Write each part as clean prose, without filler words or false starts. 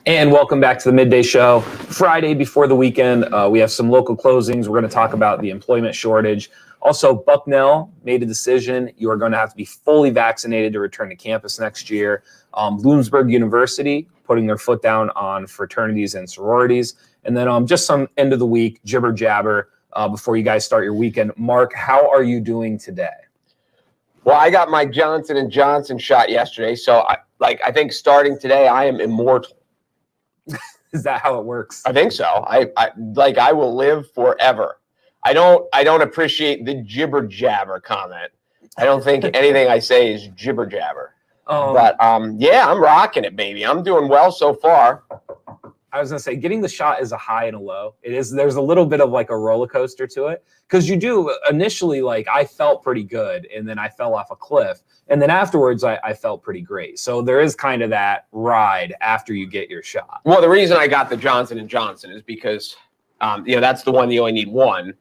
And welcome back to the Midday Show. Friday before the weekend, we have some local closings. We're going to talk about the employment shortage. Also, Bucknell made a decision. You are going to have to be fully vaccinated to return to campus next year. Bloomsburg University putting their foot down on fraternities and sororities. And then just some end of the week jibber jabber before you guys start your weekend. Mark, how are you doing today? Well, I got my Johnson & Johnson shot yesterday. So I think starting today, I am immortal. Is that how it works? I think so. I will live forever. I don't appreciate the jibber jabber comment. I don't think anything I say is jibber jabber. But yeah, I'm rocking it, baby. I'm doing well so far. I was gonna say, getting the shot is a high and a low. There's a little bit of like a roller coaster to it, because you do initially, like, I felt pretty good, and then I fell off a cliff, and then afterwards I felt pretty great. So there is kind of that ride after you get your shot. Well, the reason I got the Johnson & Johnson is because that's the one you only need one.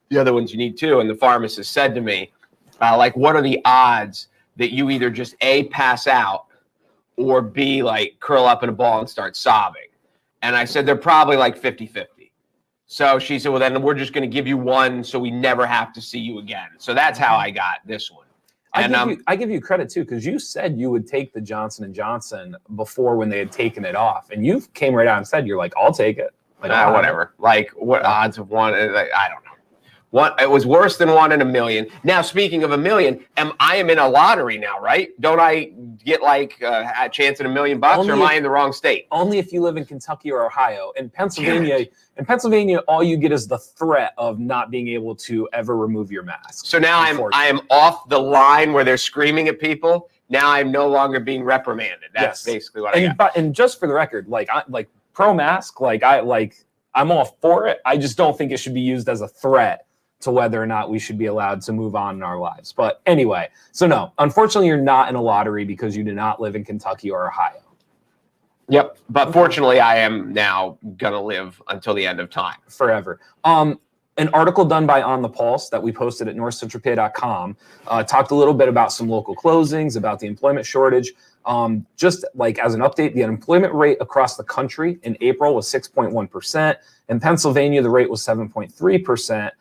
The other ones you need two. And the pharmacist said to me, what are the odds that you either just A, pass out, or B, like curl up in a ball and start sobbing? And I said, they're probably like 50-50. So she said, well, then we're just going to give you one so we never have to see you again. So that's how I got this one. And I give you credit too, because you said you would take the Johnson & Johnson before when they had taken it off. And you came right out and said, you're like, I'll take it. Like, whatever. Like, what odds of one? I don't know. It was worse than 1 in a million. Now, speaking of a million, I am in a lottery now, right? Don't I get like a chance at $1 million, or am I in the wrong state? Only if you live in Kentucky or Ohio. In Pennsylvania, all you get is the threat of not being able to ever remove your mask. So now I am off the line where they're screaming at people. Now I'm no longer being reprimanded. That's basically what I got. And just for the record, like pro mask, I'm all for it. I just don't think it should be used as a threat to whether or not we should be allowed to move on in our lives. But anyway, so no, unfortunately, you're not in a lottery because you do not live in Kentucky or Ohio. Yep. But fortunately, I am now going to live until the end of time. Forever. An article done by On the Pulse that we posted at NorthcentralPa.com talked a little bit about some local closings, about the employment shortage. Just like as an update, the unemployment rate across the country in April was 6.1%. In Pennsylvania, the rate was 7.3%.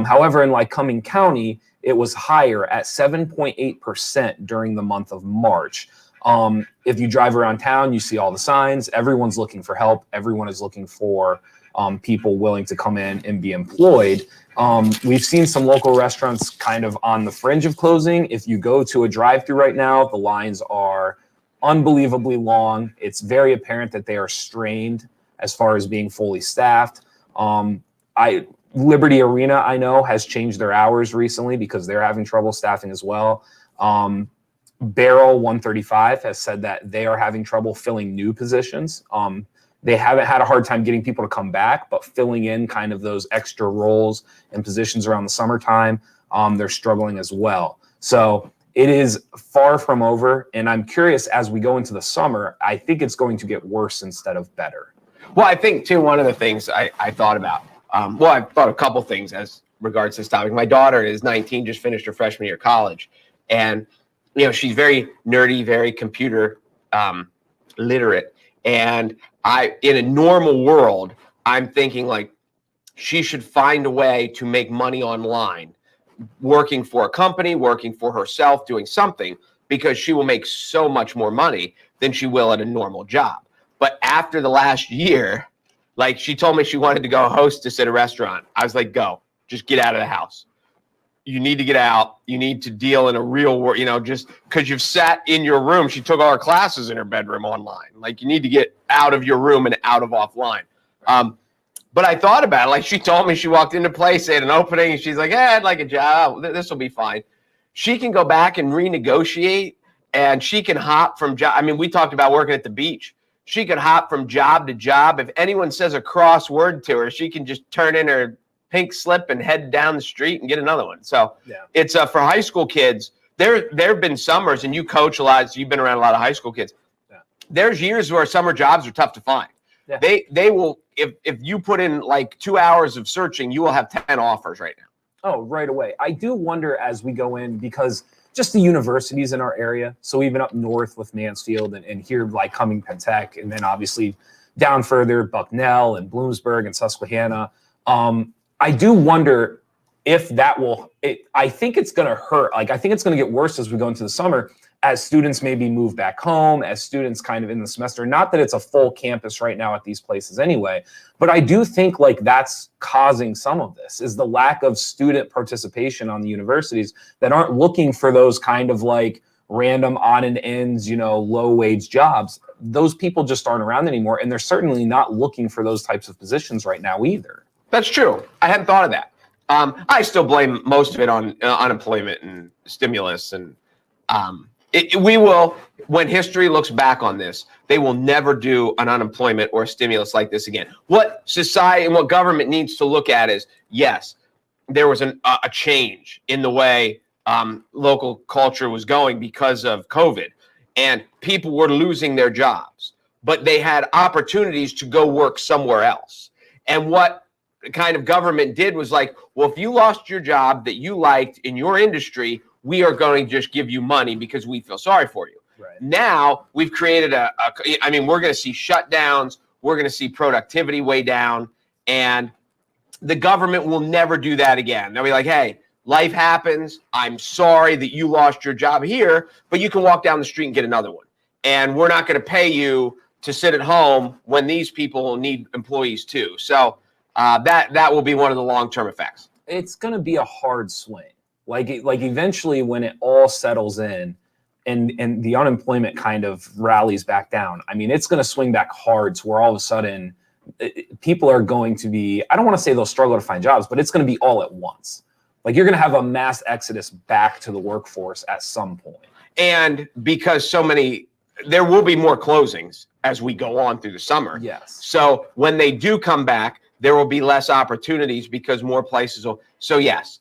However, in Lycoming County, it was higher at 7.8% during the month of March. If you drive around town, you see all the signs. Everyone's looking for help. Everyone is looking for people willing to come in and be employed. We've seen some local restaurants kind of on the fringe of closing. If you go to a drive-thru right now, the lines are unbelievably long. It's very apparent that they are strained as far as being fully staffed. Liberty Arena, I know, has changed their hours recently because they're having trouble staffing as well. Barrel 135 has said that they are having trouble filling new positions. They haven't had a hard time getting people to come back, but filling in kind of those extra roles and positions around the summertime, they're struggling as well. So it is far from over, and I'm curious, as we go into the summer, I think it's going to get worse instead of better. Well, I think, too, one of the things I thought about, I thought a couple things as regards to this topic. My daughter is 19, just finished her freshman year of college. And, she's very nerdy, very computer literate. And in a normal world, I'm thinking like she should find a way to make money online, working for a company, working for herself, doing something, because she will make so much more money than she will at a normal job. But after the last year, like, she told me she wanted to go hostess at a restaurant. I was like, go, just get out of the house. You need to get out. You need to deal in a real world, just because you've sat in your room. She took all her classes in her bedroom online. Like, you need to get out of your room and out of offline. But I thought about it. Like, she told me she walked into place, they had an opening, and she's like, I'd like a job. This will be fine. She can go back and renegotiate, and she can hop from job. I mean, we talked about working at the beach. She could hop from job to job. If anyone says a cross word to her, she can just turn in her pink slip and head down the street and get another one. So it's for high school kids. There have been summers, and you coach a lot, so you've been around a lot of high school kids. Yeah. There's years where summer jobs are tough to find. Yeah. They will, if you put in like 2 hours of searching, you will have 10 offers right now. Oh, right away. I do wonder as we go in, because just the universities in our area. So even up north with Mansfield and here Lycoming Penn Tech, and then obviously down further, Bucknell and Bloomsburg and Susquehanna. I do wonder if that will, I think it's going to hurt. Like, I think it's going to get worse as we go into the summer, as students maybe move back home, as students kind of in the semester. Not that it's a full campus right now at these places anyway, but I do think like that's causing some of this, is the lack of student participation on the universities that aren't looking for those kind of like random on and ends, low wage jobs. Those people just aren't around anymore. And they're certainly not looking for those types of positions right now either. That's true. I hadn't thought of that. I still blame most of it on unemployment and stimulus. And we will, when history looks back on this, they will never do an unemployment or stimulus like this again. What society and what government needs to look at is, yes, there was a change in the way local culture was going because of COVID, and people were losing their jobs, but they had opportunities to go work somewhere else. And what kind of government did was like, well, if you lost your job that you liked in your industry, we are going to just give you money because we feel sorry for you. Right. Now we've created we're going to see shutdowns. We're going to see productivity way down, and the government will never do that again. They'll be like, hey, life happens. I'm sorry that you lost your job here, but you can walk down the street and get another one. And we're not going to pay you to sit at home when these people need employees too. So that will be one of the long-term effects. It's going to be a hard swing. Like eventually when it all settles in and the unemployment kind of rallies back down, I mean, it's going to swing back hard to where all of a sudden people are going to be, I don't want to say they'll struggle to find jobs, but it's going to be all at once. Like you're going to have a mass exodus back to the workforce at some point. And because there will be more closings as we go on through the summer. Yes. So when they do come back, there will be less opportunities because more places will. So yes,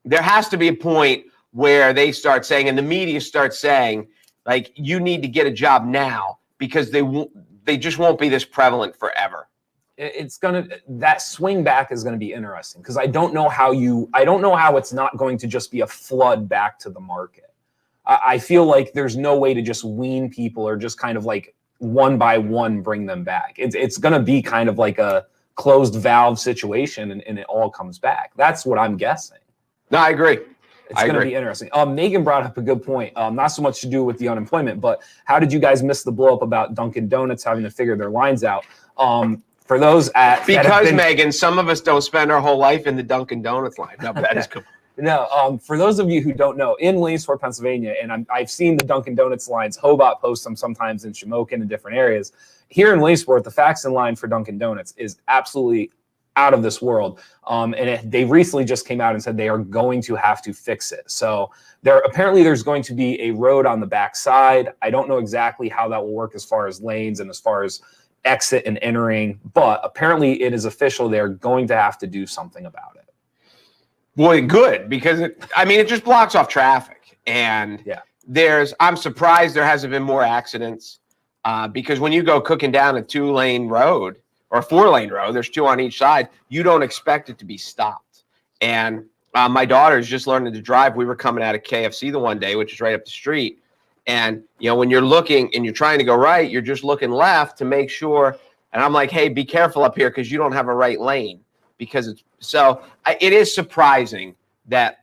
there has to be a point where they start saying, and the media starts saying, like, you need to get a job now because they just won't be this prevalent forever. That swing back is going to be interesting because I don't know how it's not going to just be a flood back to the market. I feel like there's no way to just wean people or just kind of like one by one bring them back. It's going to be kind of like a closed valve situation and it all comes back. That's what I'm guessing. No, I agree. It's going to be interesting. Megan brought up a good point. Not so much to do with the unemployment, but how did you guys miss the blow up about Dunkin Donuts having to figure their lines out? For those Megan, some of us don't spend our whole life in the Dunkin Donuts line. No, but that is cool. No, for those of you who don't know, in Williamsport, Pennsylvania, and I've seen the Dunkin Donuts lines. Hobart posts them sometimes in Shamokin and different areas. Here in Williamsport, the Faxon line for Dunkin Donuts is absolutely out of this world. They recently just came out and said they are going to have to fix it. So there's going to be a road on the back side. I don't know exactly how that will work as far as lanes and as far as exit and entering, but apparently it is official. They're going to have to do something about it. Boy, good, because it just blocks off traffic. And I'm surprised there hasn't been more accidents because when you go cooking down a 2-lane road or a 4-lane road, there's 2 on each side, you don't expect it to be stopped. And my daughter's just learning to drive. We were coming out of KFC the one day, which is right up the street. And, when you're looking and you're trying to go right, you're just looking left to make sure. And I'm like, hey, be careful up here because you don't have a right lane. It is surprising that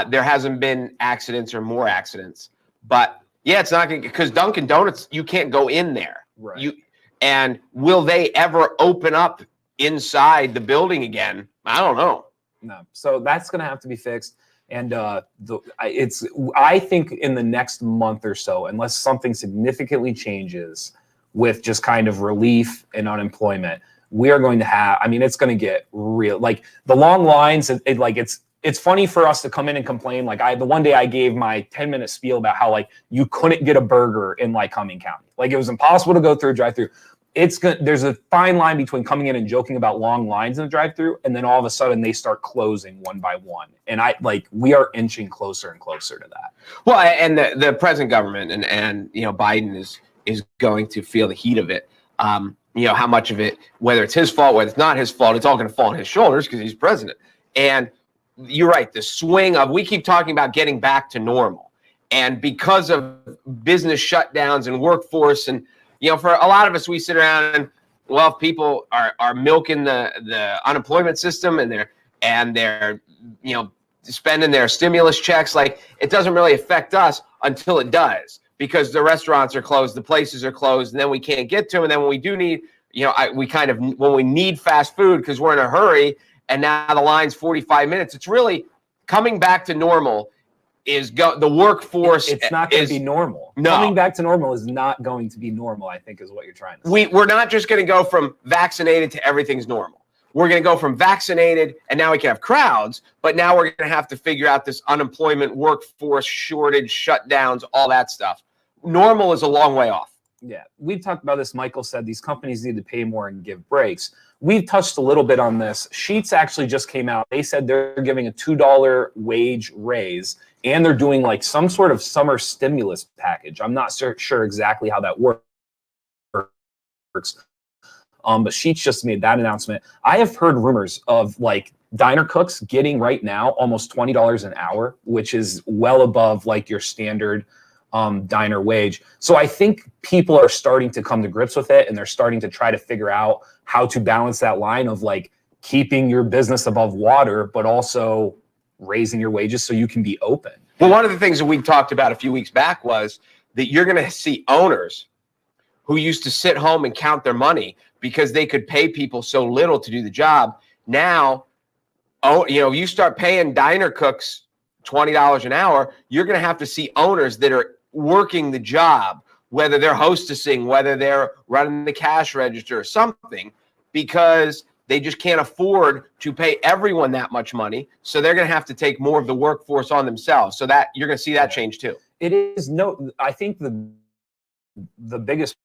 there hasn't been accidents or more accidents. But yeah, it's not going to, because Dunkin Donuts, you can't go in there. Right. And will they ever open up inside the building again? I don't know. No. So that's going to have to be fixed. And I think in the next month or so, unless something significantly changes with just kind of relief and unemployment, we are going to have, it's going to get real. Like the long lines, it's funny for us to come in and complain. Like the one day I gave my 10-minute spiel about how like you couldn't get a burger in Lycoming County. Like it was impossible to go through a drive-through. There's a fine line between coming in and joking about long lines in the drive-through, and then all of a sudden they start closing one by one. And we are inching closer and closer to that. Well, and the present government and Biden is going to feel the heat of it. How much of it, whether it's his fault, whether it's not his fault, it's all going to fall on his shoulders because he's president. And you're right, the swing of, we keep talking about getting back to normal. And because of business shutdowns and workforce and for a lot of us, we sit around and, well, if people are milking the unemployment system and they're spending their stimulus checks, like, it doesn't really affect us until it does, because the restaurants are closed, the places are closed, and then we can't get to them. And then when we do need, when we need fast food because we're in a hurry and now the line's 45 minutes, it's really coming back to normal. The workforce, it's not going to be normal. No. Coming back to normal is not going to be normal, I think, is what you're trying to say. We're not just going to go from vaccinated to everything's normal. We're going to go from vaccinated and now we can have crowds, but now we're going to have to figure out this unemployment, workforce shortage, shutdowns, all that stuff. Normal is a long way off. Yeah, we've talked about this. Michael said these companies need to pay more and give breaks. We've touched a little bit on this. Sheets actually just came out. They said they're giving a $2 wage raise, and they're doing like some sort of summer stimulus package. I'm not sure exactly how that works. But Sheets just made that announcement. I have heard rumors of like diner cooks getting right now almost $20 an hour, which is well above like your standard diner wage. So I think people are starting to come to grips with it, and they're starting to try to figure out how to balance that line of like keeping your business above water, but also raising your wages so you can be open. Well, one of the things that we talked about a few weeks back was that you're going to see owners who used to sit home and count their money because they could pay people so little to do the job. Now, you start paying diner cooks $20 an hour, you're going to have to see owners that are working the job, whether they're hostessing, whether they're running the cash register or something, because they just can't afford to pay everyone that much money. So they're going to have to take more of the workforce on themselves. So that you're going to see that change too. I think the biggest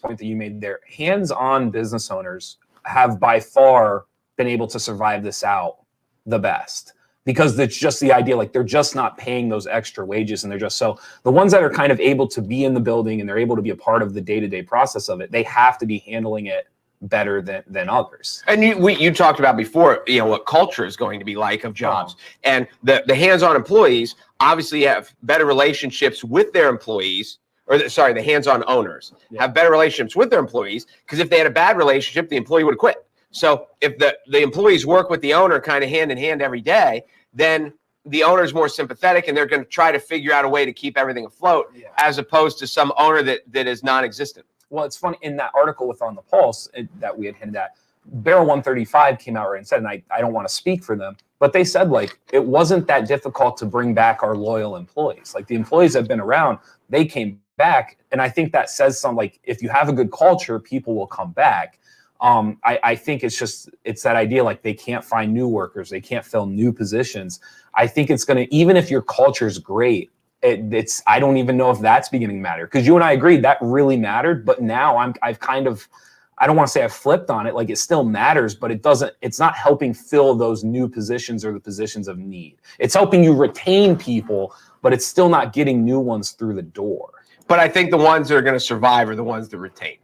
point that you made there, hands-on business owners have by far been able to survive this out the best. Because it's just the idea, like they're just not paying those extra wages, and the ones that are kind of able to be in the building and they're able to be a part of the day-to-day process of it, they have to be handling it better than others. And you talked about before, what culture is going to be like of jobs, and the hands-on employees obviously have better relationships with their employees, the hands-on owners have better relationships with their employees, because if they had a bad relationship, the employee would have quit. So if the employees work with the owner kind of hand in hand every day, then the owner is more sympathetic, and they're going to try to figure out a way to keep everything afloat, as opposed to some owner that is non-existent. Well, it's funny, in that article with On the Pulse that we had hinted at, Barrel 135 came out right and said, and I don't want to speak for them, but they said like it wasn't that difficult to bring back our loyal employees. Like the employees that have been around, they came back, and I think that says something. Like if you have a good culture, people will come back. I think it's that idea, like they can't find new workers, they can't fill new positions. I think it's going to, even if your culture is great, I don't even know if that's beginning to matter, because you and I agreed that really mattered, but now I've kind of, I don't want to say I've flipped on it. Like it still matters, but it's not helping fill those new positions or the positions of need. It's helping you retain people, but it's still not getting new ones through the door. But I think the ones that are going to survive are the ones that retain.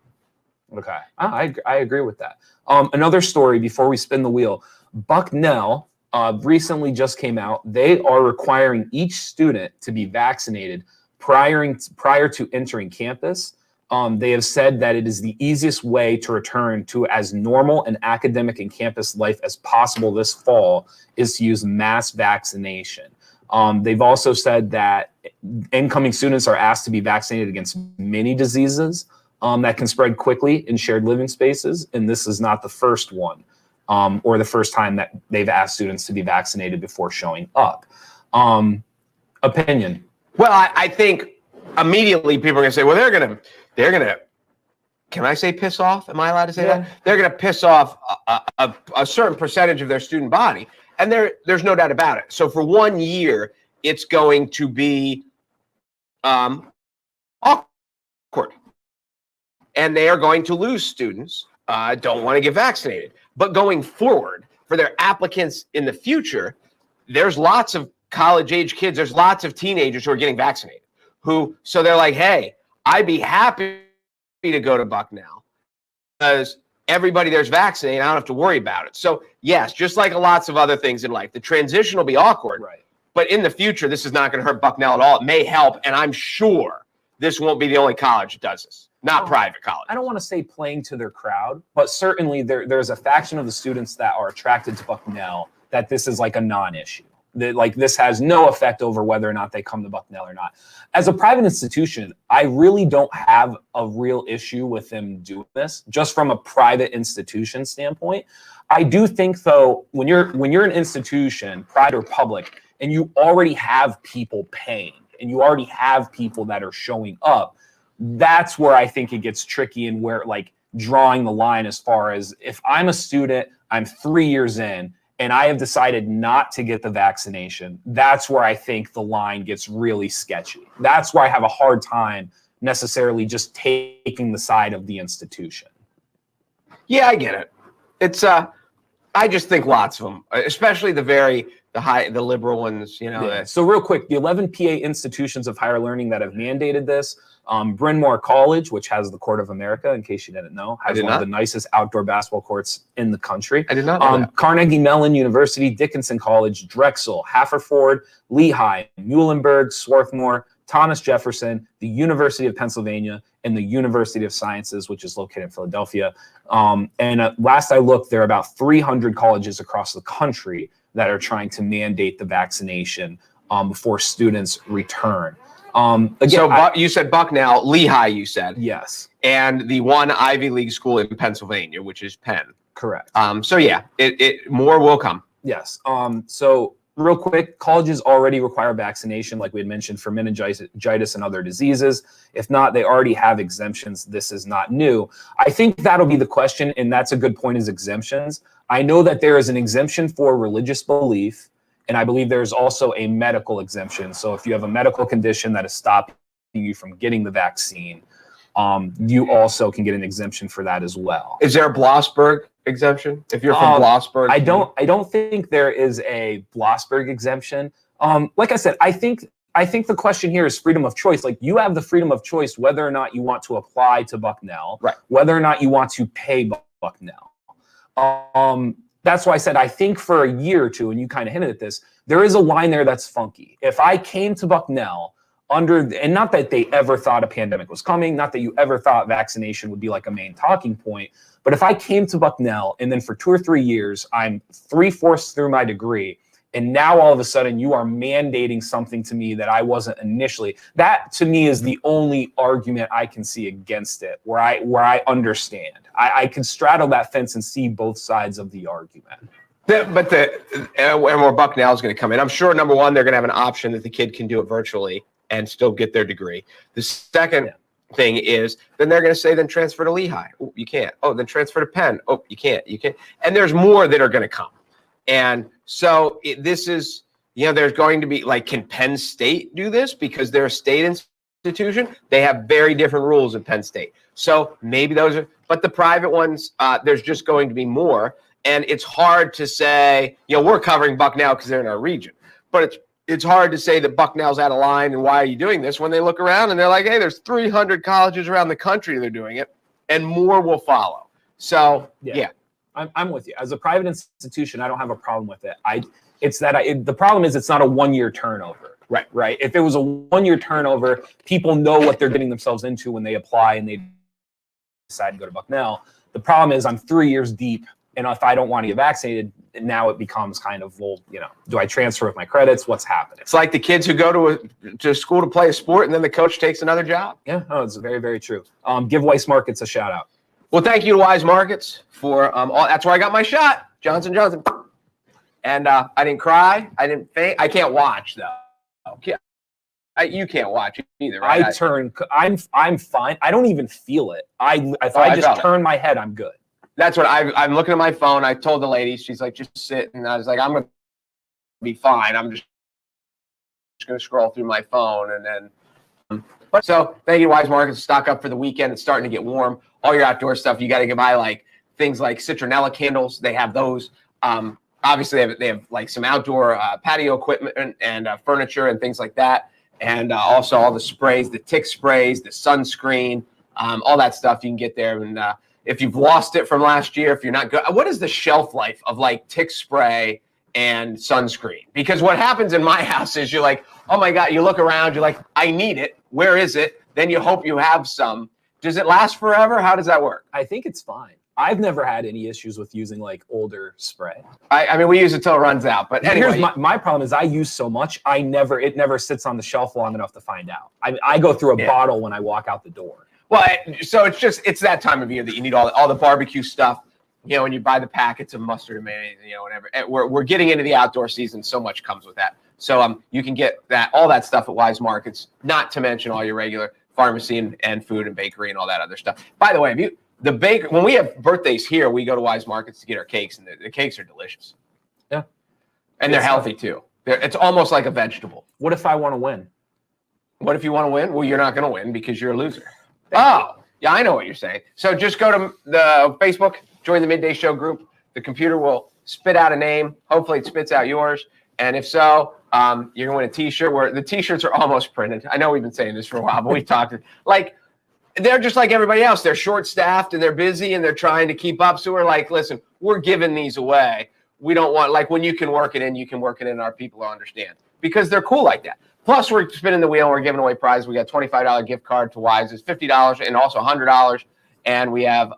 Okay, I agree with that. Another story before we spin the wheel. Bucknell recently just came out. They are requiring each student to be vaccinated prior to entering campus. They have said that it is the easiest way to return to as normal an academic and campus life as possible this fall is to use mass vaccination. They've also said that incoming students are asked to be vaccinated against many diseases that can spread quickly in shared living spaces, and this is not the first one or the first time that they've asked students to be vaccinated before showing up. Opinion? Well, I think immediately people are going to say, well, they're going to, can I say piss off? Am I allowed to say that? They're going to piss off a certain percentage of their student body, and there's no doubt about it. So for 1 year, it's going to be awkward. And they are going to lose students, don't want to get vaccinated. But going forward, for their applicants in the future, there's lots of college-age kids, there's lots of teenagers who are getting vaccinated. So they're like, hey, I'd be happy to go to Bucknell because everybody there's vaccinated, I don't have to worry about it. So yes, just like lots of other things in life, the transition will be awkward. Right. But in the future, this is not going to hurt Bucknell at all. It may help, and I'm sure this won't be the only college that does this. not private college. I don't want to say playing to their crowd, but certainly there's a faction of the students that are attracted to Bucknell that this is like a non-issue. That like this has no effect over whether or not they come to Bucknell or not. As a private institution, I really don't have a real issue with them doing this, just from a private institution standpoint. I do think though, when you're an institution, private or public, and you already have people paying and you already have people that are showing up, that's where I think it gets tricky and where like drawing the line as far as if I'm a student, I'm 3 years in, and I have decided not to get the vaccination, that's where I think the line gets really sketchy. That's where I have a hard time necessarily just taking the side of the institution. Yeah, I get it. It's I just think lots of them, especially the liberal ones, you know. Yeah. So real quick, the 11 PA institutions of higher learning that have mandated this, Bryn Mawr College, which has the Court of America, in case you didn't know, has one of the nicest outdoor basketball courts in the country. I did not know that. Carnegie Mellon University, Dickinson College, Drexel, Haverford, Lehigh, Muhlenberg, Swarthmore, Thomas Jefferson, the University of Pennsylvania, and the University of Sciences, which is located in Philadelphia. Last I looked, there are about 300 colleges across the country that are trying to mandate the vaccination before students return. Again, you said Bucknell, Lehigh, you said. Yes. And the one Ivy League school in Pennsylvania, which is Penn. Correct. So yeah, more will come. Yes. So real quick, colleges already require vaccination, like we had mentioned, for meningitis and other diseases. If not, they already have exemptions. This is not new. I think that'll be the question, and that's a good point, is exemptions. I know that there is an exemption for religious belief, and I believe there's also a medical exemption. So if you have a medical condition that is stopping you from getting the vaccine, you also can get an exemption for that as well. Is there a Bloomsburg exemption if you're from Bloomsburg? I don't think there is a Bloomsburg exemption. Like I said, I think the question here is freedom of choice. Like, you have the freedom of choice whether or not you want to apply to Bucknell, right, whether or not you want to pay Bucknell. That's why I said I think for a year or two, and you kind of hinted at this, there is a line there that's funky. If I came to Bucknell and not that they ever thought a pandemic was coming, not that you ever thought vaccination would be like a main talking point, but if I came to Bucknell and then for 2 or 3 years, I'm 3/4 through my degree, and now all of a sudden you are mandating something to me that I wasn't initially, that to me is the only argument I can see against it, where I understand. I can straddle that fence and see both sides of the argument. And where Bucknell is going to come in, I'm sure, number one, they're going to have an option that the kid can do it virtually and still get their degree. The second thing is, then they're going to say, then transfer to Lehigh. Oh, you can't. Oh, then transfer to Penn. Oh, you can't. You can't. And there's more that are going to come. And so this is, there's going to be, like, can Penn State do this? Because they're a state institution. They have very different rules at Penn State. So maybe those are, but the private ones, there's just going to be more. And it's hard to say, we're covering Bucknell because they're in our region. But it's hard to say that Bucknell's out of line and why are you doing this when they look around and they're like, hey, there's 300 colleges around the country that are doing it, and more will follow. So, yeah. I'm with you. As a private institution, I don't have a problem with it. The problem is it's not a 1-year turnover. Right. If it was a 1-year turnover, people know what they're getting themselves into when they apply and they decide to go to Bucknell. The problem is I'm 3 years deep, and if I don't want to get vaccinated, now it becomes kind of, well, do I transfer with my credits? What's happening? It's like the kids who go to school to play a sport and then the coach takes another job. Yeah, it's very, very true. Give Weis Markets a shout out. Well, thank you to Weis Markets for that's where I got my shot, Johnson & Johnson. And I didn't cry. I didn't faint. I can't watch, though. You can't watch either, right? I'm fine. I don't even feel it. If I just turn my head, I'm good. That's what I'm looking at my phone. I told the lady, she's like, just sit. And I was like, I'm going to be fine. I'm just going to scroll through my phone. And then, so thank you to Weis Markets. Stock up for the weekend. It's starting to get warm. All your outdoor stuff, you got to buy, like, things like citronella candles. They have those. Obviously, they have like some outdoor patio equipment and furniture and things like that. And also all the sprays, the tick sprays, the sunscreen, all that stuff you can get there. And if you've lost it from last year, if you're not good, what is the shelf life of like tick spray and sunscreen? Because what happens in my house is you're like, oh my God, you look around, you're like, I need it. Where is it? Then you hope you have some. Does it last forever? How does that work? I think it's fine. I've never had any issues with using like older spray. I mean, we use it till it runs out. But anyway, here's my problem is I use so much, it never sits on the shelf long enough to find out. I go through a bottle when I walk out the door. Well, so it's that time of year that you need all the barbecue stuff. You know, when you buy the packets of mustard and mayonnaise, you know, whatever. And we're getting into the outdoor season. So much comes with that. So you can get all that stuff at Weis Markets, not to mention all your regular pharmacy and food and bakery and all that other stuff. By the way, when we have birthdays here, we go to Weis Markets to get our cakes, and the cakes are delicious. Yeah, and they're healthy too. It's almost like a vegetable. What if I want to win? What if you want to win? Well, you're not going to win because you're a loser. Yeah, I know what you're saying. So just go to the Facebook, join the Midday Show group. The computer will spit out a name. Hopefully it spits out yours. And if so, you're going to win a T-shirt where the T-shirts are almost printed. I know we've been saying this for a while, but we've talked like they're just like everybody else. They're short-staffed and they're busy and they're trying to keep up. So we're like, listen, we're giving these away. We don't want, like, when you can work it in, you can work it in. Our people will understand because they're cool like that. Plus, we're spinning the wheel and we're giving away prizes. We got $25 gift card to Weis. It's $50 and also $100. And we have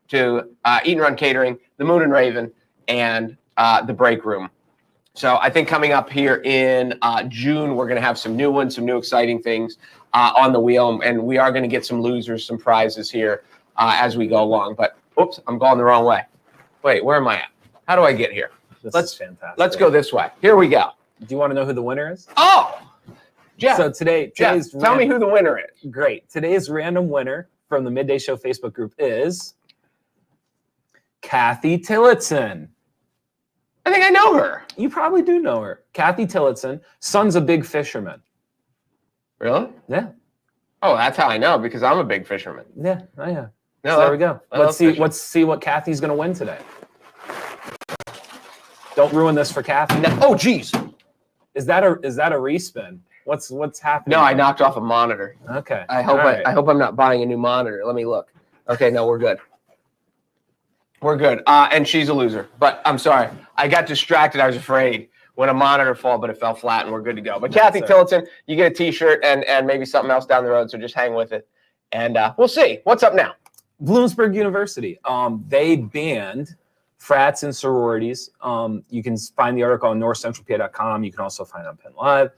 to Eat and Run Catering, the Moon and Raven, and the Break Room. So I think coming up here in June, we're going to have some new ones, some new exciting things on the wheel. And we are going to get some losers, some prizes here as we go along. But, oops, I'm going the wrong way. Wait, where am I at? How do I get here? This is fantastic. Let's go this way. Here we go. Do you want to know who the winner is? Oh! Jeff, so today's tell me who the winner is. Great. Today's random winner from the Midday Show Facebook group is Kathy Tillotson. I think I know her. You probably do know her. Kathy Tillotson, son's a big fisherman. Really? Yeah. Oh, that's how I know, because I'm a big fisherman. Yeah. Oh, yeah. No, so there we go. Let's see what Kathy's going to win today. Don't ruin this for Kathy. No. Oh, geez. Is that a respin? What's happening? No, I knocked off a monitor. Okay. I hope I'm not buying a new monitor. Let me look. Okay, no, we're good. We're good. And she's a loser. But I'm sorry. I got distracted. I was afraid when a monitor fall, but it fell flat and we're good to go. But Kathy Tillotson, you get a T-shirt and maybe something else down the road, so just hang with it. And we'll see. What's up now? Bloomsburg University. They banned frats and sororities. You can find the article on NorthcentralPa.com. You can also find it on Penn Live.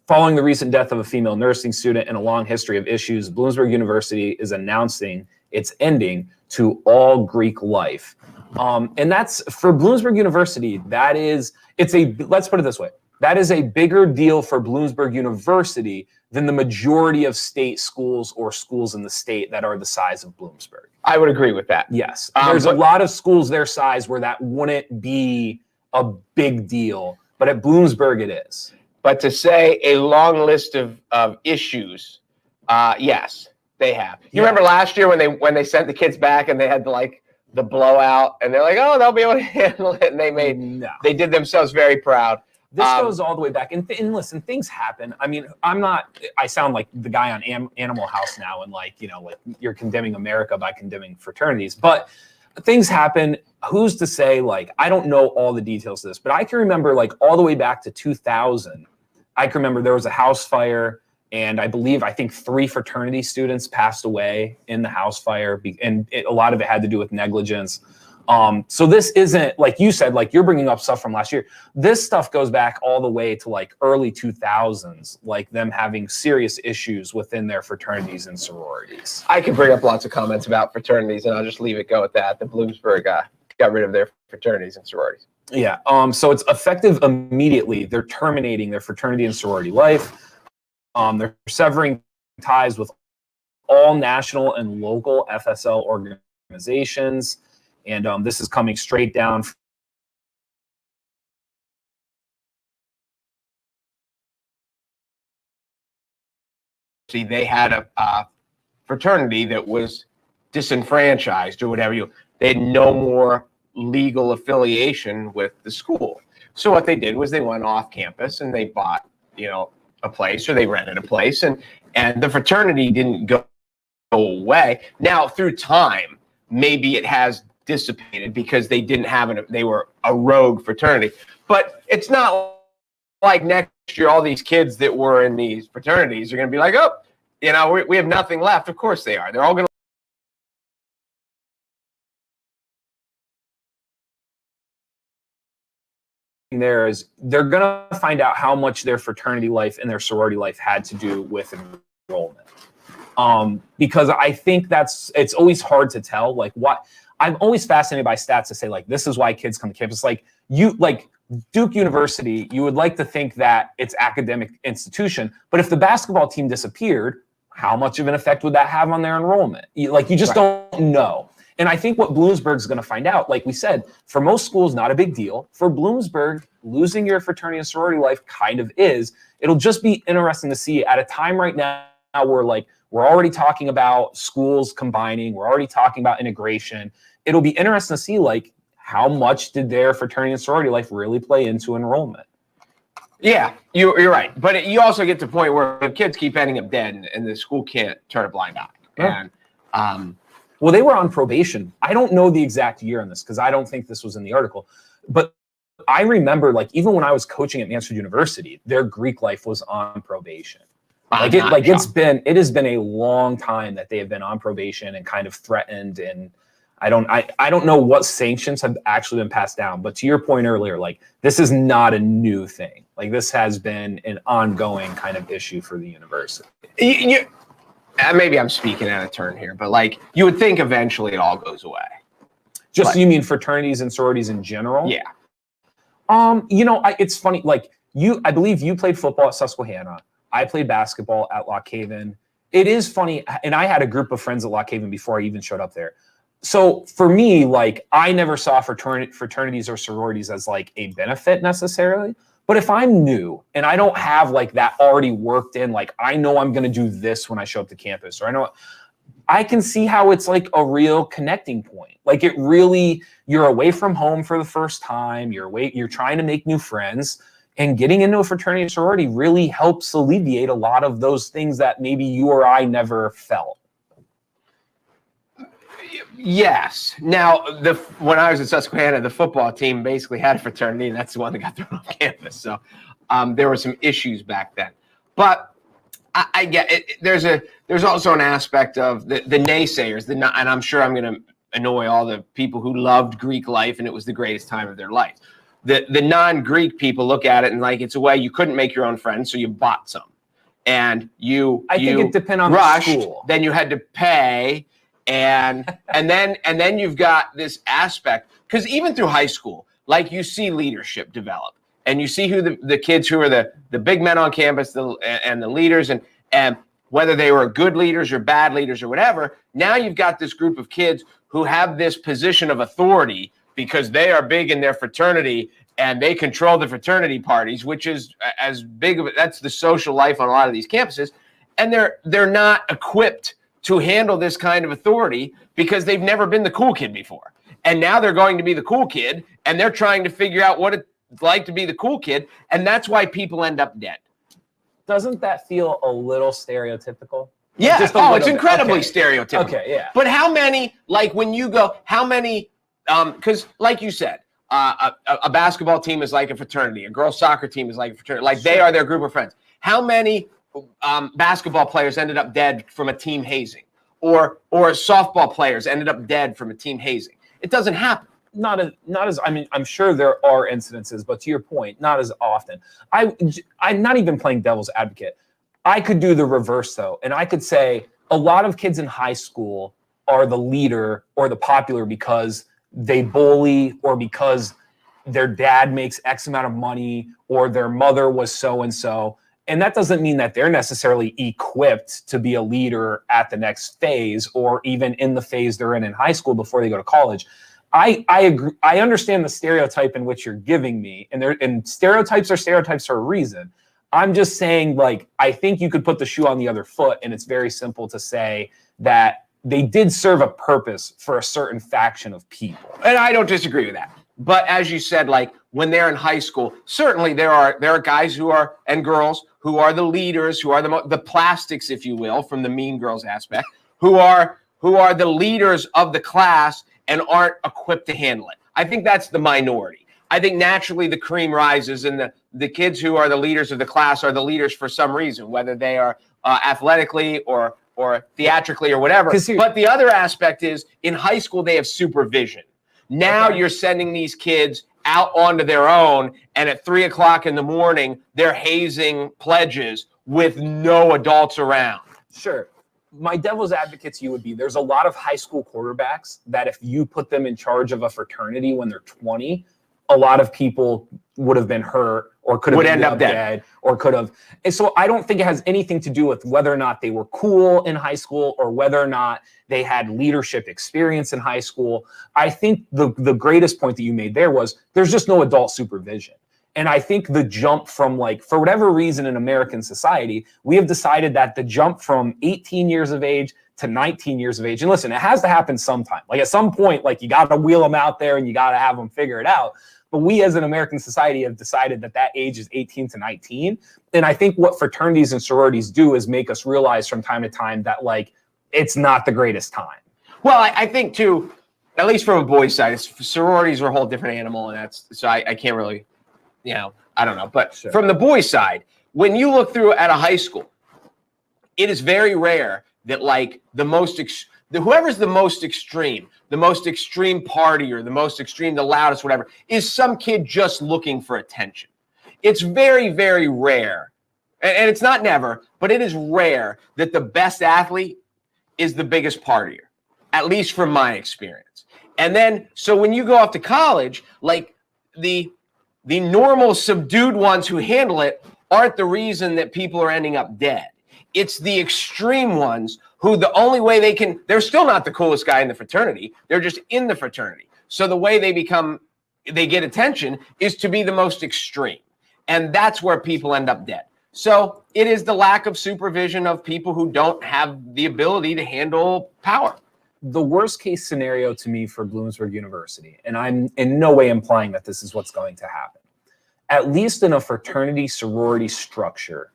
Following the recent death of a female nursing student and a long history of issues, Bloomsburg University is announcing its ending to all Greek life. And that's for Bloomsburg University. Let's put it this way. That is a bigger deal for Bloomsburg University than the majority of state schools or schools in the state that are the size of Bloomsburg. I would agree with that. Yes. There's a lot of schools their size where that wouldn't be a big deal, but at Bloomsburg it is. But to say a long list of issues, yes, they have. You remember last year when they sent the kids back and they had the blowout and they're like, oh, they'll be able to handle it, and they did themselves very proud. This goes all the way back. And listen, things happen. I mean, I sound like the guy on Animal House now and like you're condemning America by condemning fraternities. But things happen. Who's to say, I don't know all the details of this, but I can remember all the way back to 2000. I can remember there was a house fire and I think 3 fraternity students passed away in the house fire. And a lot of it had to do with negligence. So this isn't, like you said, you're bringing up stuff from last year. This stuff goes back all the way to early 2000s, them having serious issues within their fraternities and sororities. I could bring up lots of comments about fraternities, and I'll just leave it go at that. The Bloomsburg got rid of their fraternities and sororities. Yeah. So it's effective immediately. They're terminating their fraternity and sorority life. They're severing ties with all national and local FSL organizations. And this is coming straight down. See, they had a fraternity that was disenfranchised or whatever. They had no more legal affiliation with the school. So what they did was they went off campus and they bought, a place, or they rented a place, and the fraternity didn't go away. Now, through time, maybe it has dissipated because they didn't have they were a rogue fraternity. But it's not like next year all these kids that were in these fraternities are going to be like, oh, You know, we have nothing left. Of course they are. They're all going to. There is they're going to find out how much their fraternity life and their sorority life had to do with enrollment. Because I think it's always hard to tell. Like, what I'm always fascinated by stats to say, like, this is why kids come to campus. Like Duke University, you would like to think that it's academic institution, but if the basketball team disappeared, how much of an effect would that have on their enrollment? You just don't know. And I think what Bloomsburg's going to find out, like we said, for most schools, not a big deal. For Bloomsburg, losing your fraternity and sorority life kind of is. It'll just be interesting to see at a time right now where we're already talking about schools combining. We're already talking about integration. It'll be interesting to see how much did their fraternity and sorority life really play into enrollment. Yeah, you're right. But you also get to the point where the kids keep ending up dead and the school can't turn a blind eye. Yeah. And well, they were on probation. I don't know the exact year on this because I don't think this was in the article. But I remember, even when I was coaching at Mansfield University, their Greek life was on probation. It has been a long time that they have been on probation and kind of threatened. And I don't know what sanctions have actually been passed down. But to your point earlier, this is not a new thing. This has been an ongoing kind of issue for the university. Maybe I'm speaking out of turn here, but you would think eventually it all goes away. You mean fraternities and sororities in general? Yeah. It's funny. I believe you played football at Susquehanna. I played basketball at Lock Haven. It is funny, and I had a group of friends at Lock Haven before I even showed up there. So for me, I never saw fraternities or sororities as a benefit necessarily. But if I'm new and I don't have that already worked in, I know I'm going to do this when I show up to campus, or I can see how it's a real connecting point. You're away from home for the first time. You're trying to make new friends, and getting into a fraternity or sorority really helps alleviate a lot of those things that maybe you or I never felt. Yes. Now, when I was at Susquehanna, the football team basically had a fraternity, and that's the one that got thrown off campus. So there were some issues back then. But I get it. There's also an aspect of the naysayers, and I'm sure I'm going to annoy all the people who loved Greek life and it was the greatest time of their life. The non-Greek people look at it and it's a way you couldn't make your own friends, so you bought some. And I think it depends on rushed, the school. Then you had to pay. And then you've got this aspect, because even through high school, you see leadership develop, and you see who the kids who are the big men on campus and the leaders, and whether they were good leaders or bad leaders or whatever. Now you've got this group of kids who have this position of authority because they are big in their fraternity and they control the fraternity parties, which is as big of that's the social life on a lot of these campuses, and they're not equipped to handle this kind of authority because they've never been the cool kid before. And now they're going to be the cool kid, and they're trying to figure out what it's like to be the cool kid, and that's why people end up dead. Doesn't that feel a little stereotypical? Yeah. It's incredibly stereotypical. Okay, yeah. But how many, when you go, how many, because like you said, a basketball team is like a fraternity. A girls' soccer team is like a fraternity. They are their group of friends. How many basketball players ended up dead from a team hazing, or softball players ended up dead from a team hazing? It doesn't happen. Not as I mean, I'm sure there are incidences, but to your point, not as often. I'm not even playing devil's advocate. I could do the reverse though, and I could say a lot of kids in high school are the leader or the popular because they bully, or because their dad makes X amount of money, or their mother was so and so. And that doesn't mean that they're necessarily equipped to be a leader at the next phase, or even in the phase they're in high school before they go to college. I agree. I understand the stereotype in which you're giving me, and stereotypes are stereotypes for a reason. I'm just saying, I think you could put the shoe on the other foot, and it's very simple to say that they did serve a purpose for a certain faction of people. And I don't disagree with that. But as you said, when they're in high school, certainly there are guys who are, and girls who are the leaders, who are the plastics, if you will, from the Mean Girls aspect, who are the leaders of the class and aren't equipped to handle it. I think that's the minority. I think naturally the cream rises, and the kids who are the leaders of the class are the leaders for some reason, whether they are athletically or theatrically or whatever. But the other aspect is in high school, they have supervision. Now you're sending these kids out onto their own, and at 3 o'clock in the morning, they're hazing pledges with no adults around. Sure. My devil's advocate to you would be there's a lot of high school quarterbacks that if you put them in charge of a fraternity when they're 20, a lot of people would have been hurt or could have end up dead or could have. And so I don't think it has anything to do with whether or not they were cool in high school or whether or not they had leadership experience in high school. I think the greatest point that you made there was there's just no adult supervision. And I think the jump from, like, for whatever reason in American society, we have decided that the jump from 18 years of age to 19 years of age, and listen, it has to happen sometime. Like at some point, like you got to wheel them out there and you got to have them figure it out. But we as an American society have decided that that age is 18 to 19. And I think what fraternities and sororities do is make us realize from time to time that, like, it's not the greatest time. Well, I think too, at least from a boys' side, sororities are a whole different animal, and I can't really, I don't know. But from the boys' side, when you look through at a high school, it is very rare that, like, whoever's the most extreme party or the most extreme, the loudest, whatever, is some kid just looking for attention. It's very, very rare, and it's not never, but it is rare that the best athlete is the biggest partier, at least from my experience. And then, so when you go off to college, like the normal subdued ones who handle it aren't the reason that people are ending up dead. It's the extreme ones who the only way they're still not the coolest guy in the fraternity. They're just in the fraternity. So the way they get attention is to be the most extreme. And that's where people end up dead. So it is the lack of supervision of people who don't have the ability to handle power. The worst case scenario to me for Bloomsburg University, and I'm in no way implying that this is what's going to happen, at least in a fraternity sorority structure,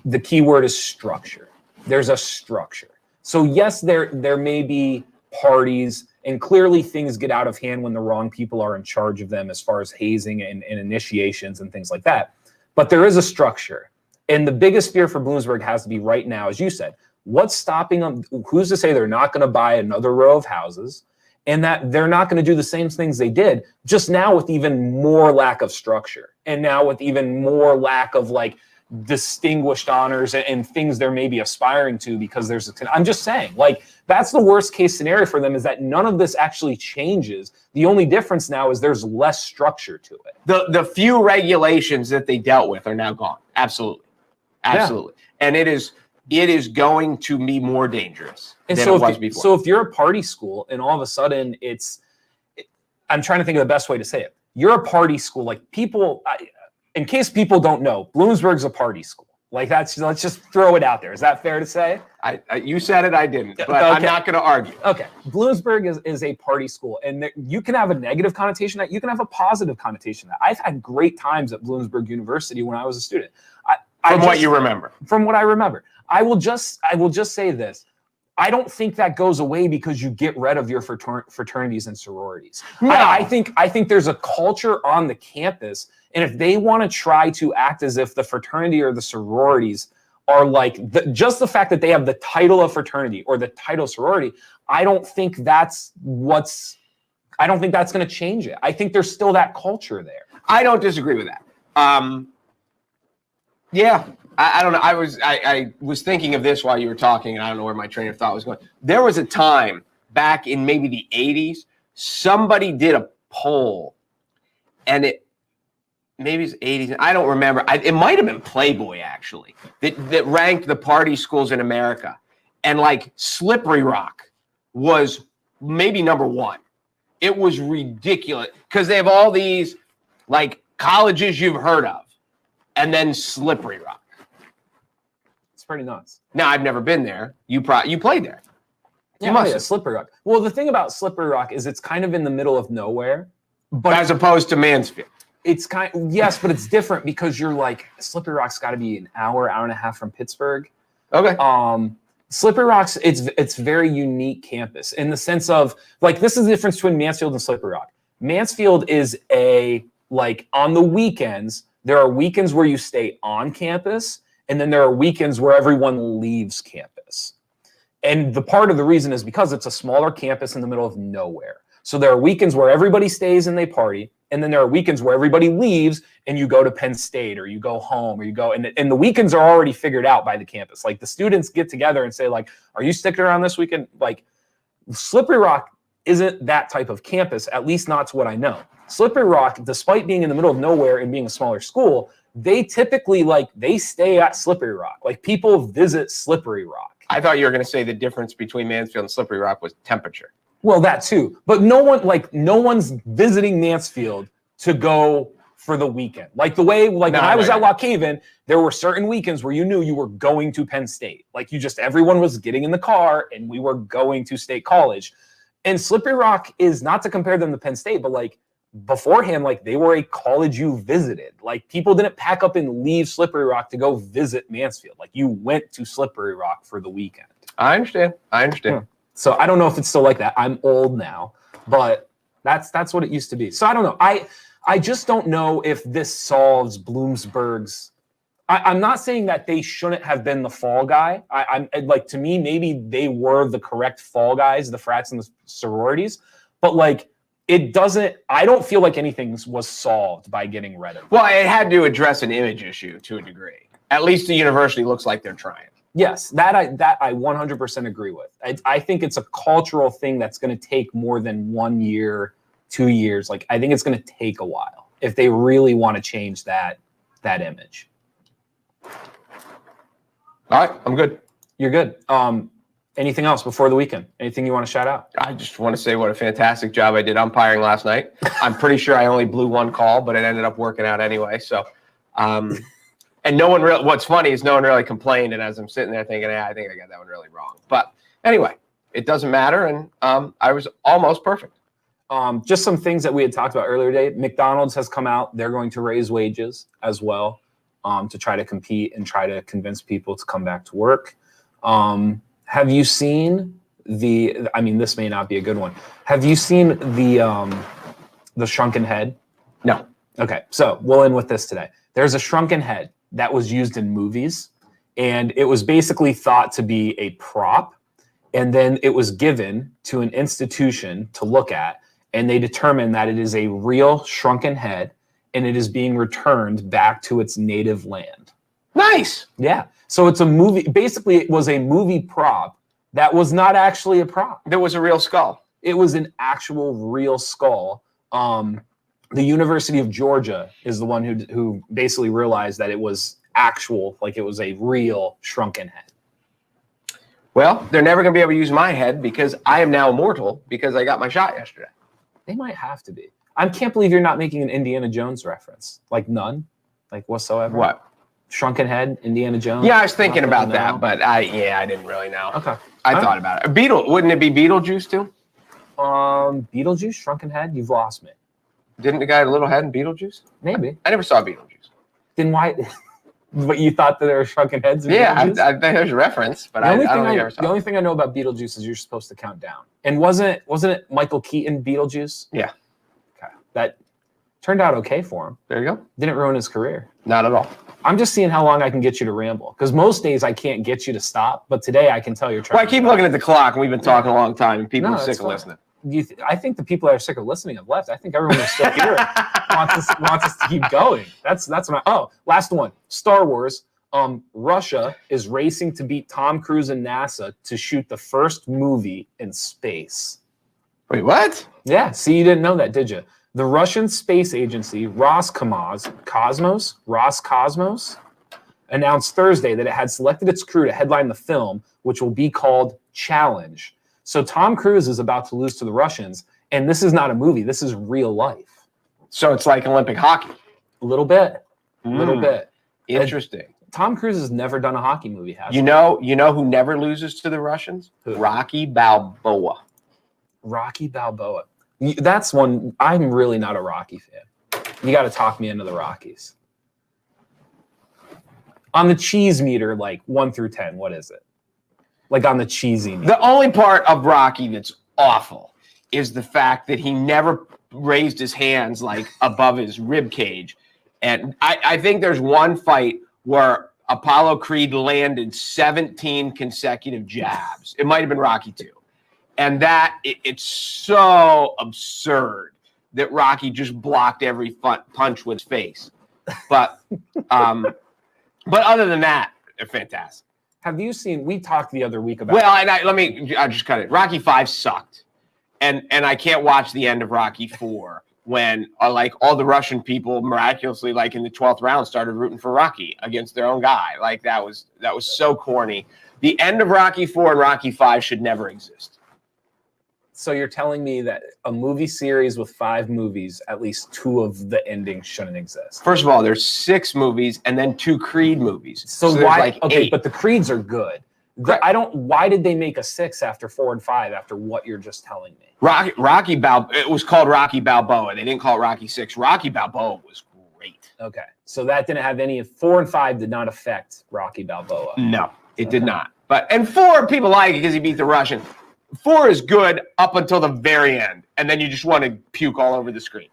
the key word is structure. There's a structure. So yes, there may be parties, and clearly things get out of hand when the wrong people are in charge of them as far as hazing and initiations and things like that. But there is a structure. And the biggest fear for Bloomsburg has to be right now, as you said, what's stopping them? Who's to say they're not going to buy another row of houses and that they're not going to do the same things they did, just now with even more lack of structure and now with even more lack of, like, distinguished honors and things they're maybe aspiring to because I'm just saying, like, that's the worst case scenario for them, is that none of this actually changes. The only difference now is there's less structure to it. The few regulations that they dealt with are now gone. Absolutely. Absolutely. Yeah. And it is going to be more dangerous than it was before. So if you're a party school and all of a sudden I'm trying to think of the best way to say it. You're a party school, like people, in case people don't know, Bloomsburg's a party school. Like let's just throw it out there. Is that fair to say? You said it, I didn't, but okay. I'm not going to argue. Okay. Bloomsburg is a party school, and you can have a negative connotation that, you can have a positive connotation that. I've had great times at Bloomsburg University when I was a student. From what you remember. From what I remember. I will just say this. I don't think that goes away because you get rid of your fraternities and sororities. No. I think there's a culture on the campus, and if they want to try to act as if the fraternity or the sororities are like just the fact that they have the title of fraternity or the title sorority, I don't think that's going to change it. I think there's still that culture there. I don't disagree with that. Yeah, I don't know. I was thinking of this while you were talking, and I don't know where my train of thought was going. There was a time back in maybe the 80s, somebody did a poll, and maybe it's 80s. I don't remember. It might have been Playboy, actually, that ranked the party schools in America. And, like, Slippery Rock was maybe number one. It was ridiculous because they have all these, like, colleges you've heard of. And then Slippery Rock. It's pretty nuts. Now, I've never been there. You played there. Yeah, Slippery Rock. Well, the thing about Slippery Rock is it's kind of in the middle of nowhere. But as opposed to Mansfield. It's yes, but it's different because you're like, Slippery Rock's got to be an hour and a half from Pittsburgh. Okay. Slippery Rock's, it's very unique campus in the sense of, like, this is the difference between Mansfield and Slippery Rock. Mansfield is on the weekends, there are weekends where you stay on campus, And then there are weekends where everyone leaves campus. And the part of the reason is because it's a smaller campus in the middle of nowhere. So there are weekends where everybody stays and they party. And then there are weekends where everybody leaves and you go to Penn State or you go home or you go, and the weekends are already figured out by the campus. Like the students get together and say like, are you sticking around this weekend? Like Slippery Rock isn't that type of campus, at least not to what I know. Slippery Rock, despite being in the middle of nowhere and being a smaller school, they typically they stay at Slippery Rock. Like people visit Slippery Rock. I thought you were going to say the difference between Mansfield and Slippery Rock was temperature. Well, that too. But no one's visiting Mansfield to go for the weekend. Like the way, when I was at Lock Haven, there were certain weekends where you knew you were going to Penn State. Like everyone was getting in the car and we were going to State College. And Slippery Rock is, not to compare them to Penn State, but beforehand, they were a college you visited. Like people didn't pack up and leave Slippery Rock to go visit Mansfield. Like you went to Slippery Rock for the weekend. I understand. Yeah. So I don't know if it's still like that. I'm old now, but that's what it used to be. So I don't know. I just don't know if this solves Bloomsburg's. I'm not saying that they shouldn't have been the fall guy. I'm to me, maybe they were the correct fall guys, the frats and the sororities, but it doesn't. I don't feel like anything was solved by getting rid of it. Well, it had to address an image issue to a degree. At least the university looks like they're trying. Yes, that I 100% agree with. I think it's a cultural thing that's going to take more than 1 year, 2 years. I think it's going to take a while if they really want to change that image. All right, I'm good. You're good. Anything else before the weekend? Anything you want to shout out? I just want to say what a fantastic job I did umpiring last night. I'm pretty sure I only blew one call, but it ended up working out anyway. So, and no one really, what's funny is no one really complained. And as I'm sitting there thinking, I think I got that one really wrong. But anyway, it doesn't matter. And I was almost perfect. Just some things that we had talked about earlier today. McDonald's has come out. They're going to raise wages as well to try to compete and try to convince people to come back to work. Have you seen this may not be a good one. Have you seen the shrunken head? No. Okay, so we'll end with this today. There's a shrunken head that was used in movies, and it was basically thought to be a prop, and then it was given to an institution to look at, and they determined that it is a real shrunken head, and it is being returned back to its native land. Nice. Yeah. So it's a movie. Basically, it was a movie prop that was not actually a prop. There was a real skull. It was an actual real skull. The University of Georgia is the one who basically realized that it was actual, it was a real shrunken head. Well, they're never going to be able to use my head because I am now immortal because I got my shot yesterday. They might have to be. I can't believe you're not making an Indiana Jones reference. None? Whatsoever? What? Shrunken head, Indiana Jones? Yeah, I was thinking about that, but I didn't really know. Okay. I thought about it. Wouldn't it be Beetlejuice too? Beetlejuice, shrunken head? You've lost me. Didn't the guy have a little head in Beetlejuice? Maybe. I never saw Beetlejuice. Then why? But you thought that there were shrunken heads in Beetlejuice? I think there's a reference, but I don't think I ever saw it. The only thing I know about Beetlejuice is you're supposed to count down. And wasn't it Michael Keaton Beetlejuice? Yeah. Okay. That turned out okay for him. There you go. Didn't ruin his career. Not at all. I'm just seeing how long I can get you to ramble. Because most days I can't get you to stop, but today I can tell you're trying. Well, I keep looking at the clock, and we've been talking a long time, and people are sick of listening. I think the people that are sick of listening have left. I think everyone who's still here wants us to keep going. That's last one. Star Wars. Russia is racing to beat Tom Cruise and NASA to shoot the first movie in space. Wait, what? Yeah. See, you didn't know that, did you? The Russian space agency Roscosmos announced Thursday that it had selected its crew to headline the film, which will be called Challenge. So Tom Cruise is about to lose to the Russians, and this is not a movie. This is real life. So it's like Olympic hockey. A little bit. Little bit. Interesting. Tom Cruise has never done a hockey movie, has he? You know who never loses to the Russians? Who? Rocky Balboa. Rocky Balboa. That's one. I'm really not a Rocky fan. You got to talk me into the Rockies. On the cheese meter, 1 through 10, what is it? On the cheesy meter. The only part of Rocky that's awful is the fact that he never raised his hands above his rib cage. And I think there's one fight where Apollo Creed landed 17 consecutive jabs. It might have been Rocky 2. And it's so absurd that Rocky just blocked every punch with his face. But other than that, they're fantastic. Have you seen, we talked the other week about. Well, and I'll just cut it. Rocky 5 sucked. And I can't watch the end of Rocky 4 when like all the Russian people miraculously, like in the 12th round, started rooting for Rocky against their own guy. Like that was so corny. The end of Rocky 4 and Rocky 5 should never exist. So you're telling me that a movie series with 5 movies, at least 2 of the endings shouldn't exist? First of all, there's 6 movies and then 2 Creed movies. So why? Like okay, 8. but the Creeds are good. Why did they make a 6 after 4 and 5 after what you're just telling me? Rocky Balboa. It was called Rocky Balboa. They didn't call it Rocky 6. Rocky Balboa was great. Okay, so that didn't have any. 4 and 5 did not affect Rocky Balboa. No, it did not. And 4 people like it because he beat the Russian. 4 is good up until the very end, and then you just want to puke all over the screen.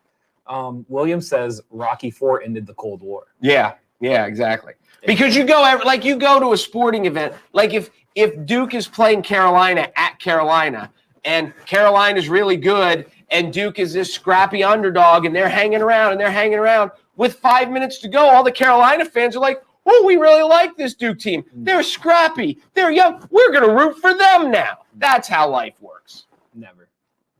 William says Rocky 4 ended the Cold War. Yeah, exactly. Because you go to a sporting event, like if Duke is playing Carolina at Carolina, and Carolina's really good, and Duke is this scrappy underdog, and they're hanging around. With 5 minutes to go, all the Carolina fans are like, oh, we really like this Duke team. They're scrappy. They're young. We're going to root for them now. That's how life works. Never.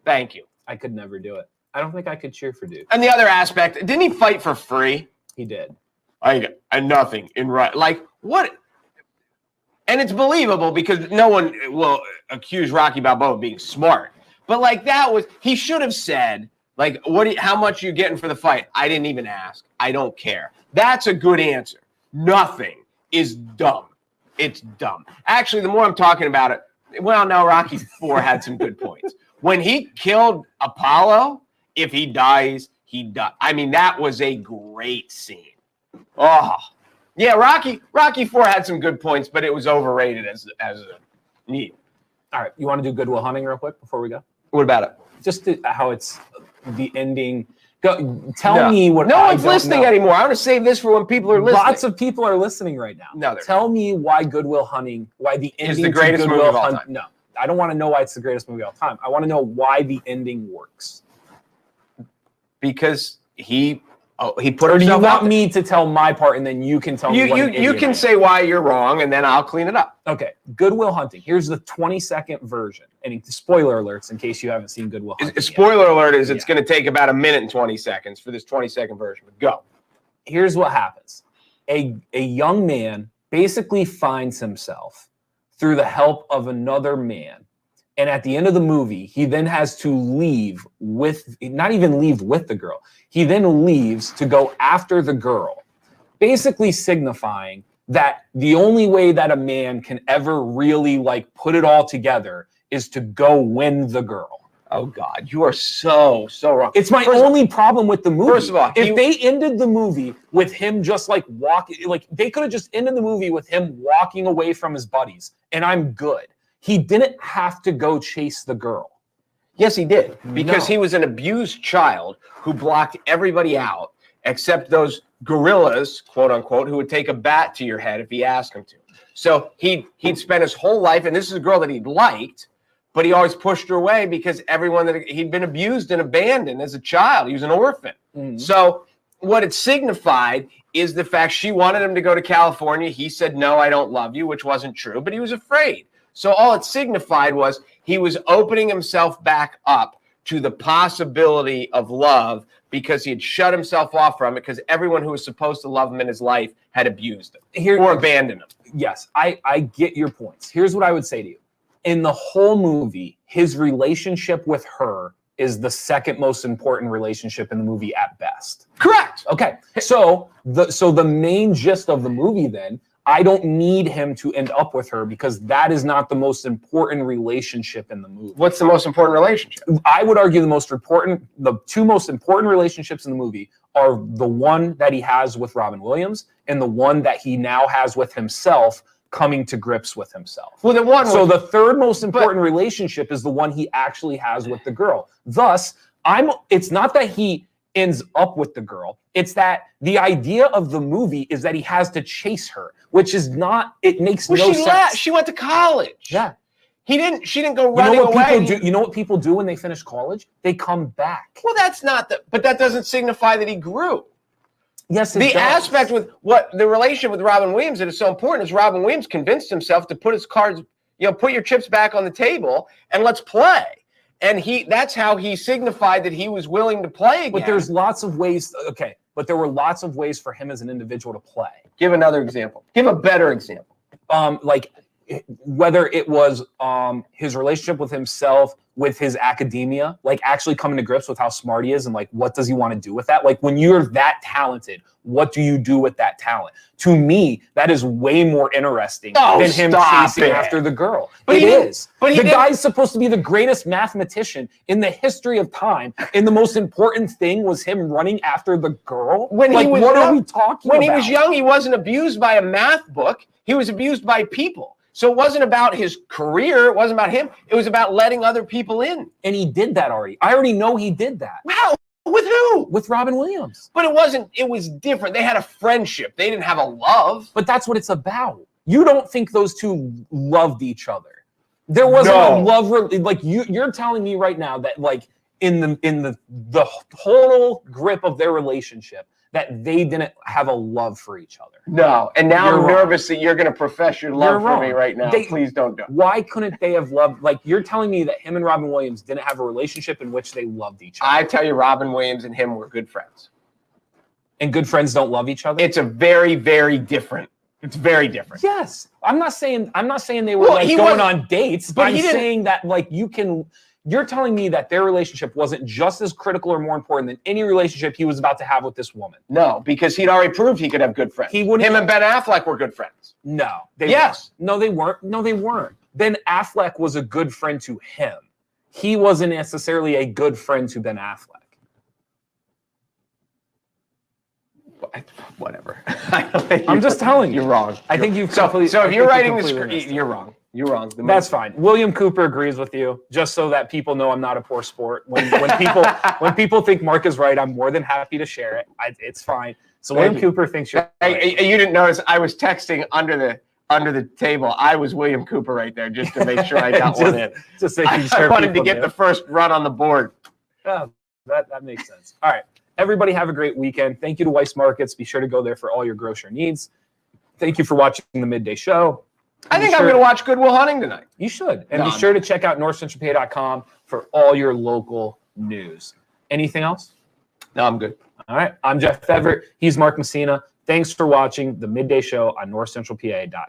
Thank you. I could never do it. I don't think I could cheer for Duke. And the other aspect, didn't he fight for free? He did. And nothing in right. Like, what? And it's believable because no one will accuse Rocky Balboa of being smart. But, like, he should have said, like, how much are you getting for the fight? I didn't even ask. I don't care. That's a good answer. Nothing is dumb. It's dumb. Actually, the more I'm talking about it, well, no, Rocky 4 had some good points. When he killed Apollo, if he dies, he dies. I mean, that was a great scene. Oh, yeah, Rocky 4 had some good points, but it was overrated as a need. All right, you want to do Good Will Hunting real quick before we go? What about it? Just how it's the ending. Tell me what. No one's listening anymore. I want to save this for when people are listening. Lots of people are listening right now. No, tell me why Good Will Hunting, why the ending is the greatest movie of all time. No, I don't want to know why it's the greatest movie of all time. I want to know why the ending works. Because he put or himself do you out want there. me to tell my part and then you can tell me what an you idiot can I am? say why you're wrong and then I'll clean it up. Okay, Good Will Hunting. Here's the 20-second version. And spoiler alerts in case you haven't seen Good Will Hunting. Spoiler alert is it's going to take about 1 minute and 20 seconds for this 20-second version. Go. Here's what happens. A young man basically finds himself through the help of another man. And at the end of the movie, he then has to leave not even leave with the girl. He then leaves to go after the girl, basically signifying that the only way that a man can ever really like put it all together is to go win the girl. Oh God, you are so wrong. It's my only problem with the movie. First of all, if they ended the movie with him just like walking, like they could have just ended the movie with him walking away from his buddies, and I'm good. He didn't have to go chase the girl. Yes, he did. Because he was an abused child who blocked everybody out except those gorillas, quote unquote, who would take a bat to your head if he asked him to. So he'd spent his whole life, and this is a girl that he liked, but he always pushed her away because everyone that he'd been abused and abandoned as a child. He was an orphan. Mm-hmm. So what it signified is the fact she wanted him to go to California. He said, no, I don't love you, which wasn't true, but he was afraid. So all it signified was he was opening himself back up to the possibility of love because he had shut himself off from it because everyone who was supposed to love him in his life had abused him or abandoned him. Yes, I get your points. Here's what I would say to you. In the whole movie, his relationship with her is the second most important relationship in the movie at best. Correct. Okay, so the main gist of the movie then, I don't need him to end up with her because that is not the most important relationship in the movie. What's the most important relationship? I would argue the two most important relationships in the movie are the one that he has with Robin Williams and the one that he now has with himself, coming to grips with himself. Well, the third most important relationship is the one he actually has with the girl. Thus, it's not that he ends up with the girl. It's that the idea of the movie is that he has to chase her, which is not, it makes no sense. She went to college. Yeah. She didn't go running away. You know what people do when they finish college? They come back. Well, but that doesn't signify that he grew. Yes, it the does. aspect with what the relationship with Robin Williams that is so important is Robin Williams convinced himself to put his cards, put your chips back on the table and let's play. And that's how he signified that he was willing to play again. But there's lots of ways. Okay, but there were lots of ways for him as an individual to play. Give another example. Give a better example. Like whether it was his relationship with himself, with his academia, like actually coming to grips with how smart he is and like what does he want to do with that? Like when you're that talented, what do you do with that talent? To me, that is way more interesting than him chasing after the girl. But the guy's supposed to be the greatest mathematician in the history of time, and the most important thing was him running after the girl? What are we talking about? When he was young, he wasn't abused by a math book. He was abused by people. So it wasn't about his career. It wasn't about him. It was about letting other people in. And he did that already. I already know he did that. Wow. With who? With Robin Williams. But it was different. They had a friendship. They didn't have a love. But that's what it's about. You don't think those two loved each other. There wasn't a love. Like you're telling me right now that like in the total grip of their relationship, that they didn't have a love for each other. No, and now I'm nervous that you're going to profess your love for me right now. Please don't do it. Why couldn't they have loved? Like you're telling me that him and Robin Williams didn't have a relationship in which they loved each other. I tell you, Robin Williams and him were good friends. And good friends don't love each other? It's a very, very different. It's very different. Yes, I'm not saying they were going on dates, but I'm saying that like You're telling me that their relationship wasn't just as critical or more important than any relationship he was about to have with this woman? No, because he'd already proved he could have good friends. Him and Ben Affleck were good friends. No. Yes. No, they weren't. No, they weren't. Ben Affleck was a good friend to him. He wasn't necessarily a good friend to Ben Affleck. Whatever. I'm just telling you. You're wrong. I think you've so if you're writing the script, you're wrong. You're wrong. That's fine. William Cooper agrees with you, just so that people know I'm not a poor sport. When people think Mark is right, I'm more than happy to share it. It's fine. So William Cooper thinks you're right. You didn't notice I was texting under the table. I was William Cooper right there, just to make sure I got one in. Just making sure. I wanted to get the first run on the board. Oh, that makes sense. All right. Everybody have a great weekend. Thank you to Weis Markets. Be sure to go there for all your grocery needs. Thank you for watching the Midday Show. I think I'm going to watch Good Will Hunting tonight. You should. And be sure to check out NorthcentralPa.com for all your local news. Anything else? No, I'm good. All right. I'm Jeff Everett. He's Mark Messina. Thanks for watching the Midday Show on NorthcentralPA.com.